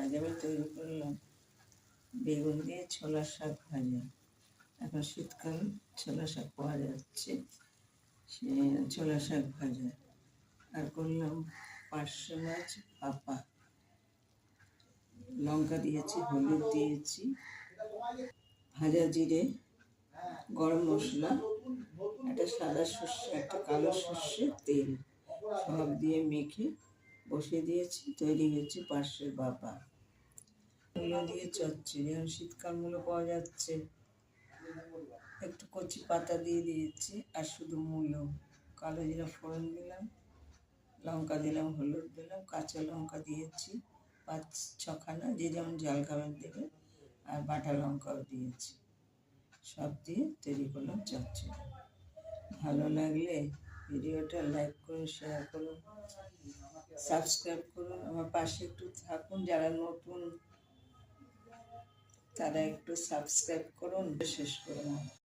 আজ আমি তৈরি করলাম বেগুন দিয়ে ছোলা শাক ভাজা। এখন শীতকাল, ছোলা শাক পাওয়া যাচ্ছে, সে ছোলা শাক ভাজা। আর করলাম পার্শে মাছ পাপা, লঙ্কা দিয়েছি, হলুদ দিয়েছি, ভাজা জিরে, গরম মশলা, একটা সাদা সর্ষে, একটা কালো সর্ষে, তেল সব দিয়ে মেখে বসিয়ে দিয়েছি। তৈরি হয়েছে পার্শে পাপা। মূলো দিয়ে চচ্চড়ি, এখন শীতকাল মূলো পাওয়া যাচ্ছে, একটু কচি পাতা দিয়ে দিয়েছি আর শুধু মূলো। কালো জিরা ফোড়ন দিলাম, লঙ্কা দিলাম, হলুদ দিলাম, কাঁচা লঙ্কা দিয়েছি 5-6খানা, যে যেমন ঝাল খাবেন দেবে, আর বাটা লঙ্কাও দিয়েছি। সব দিয়ে তৈরি করলাম চচ্চড়ি। ভালো লাগলে ভিডিওটা লাইক করুন, শেয়ার করুন, সাবস্ক্রাইব করুন, আমার পাশে একটু থাকুন। যারা নতুন তারা একটু সাবস্ক্রাইব করুন। শেষ করুন।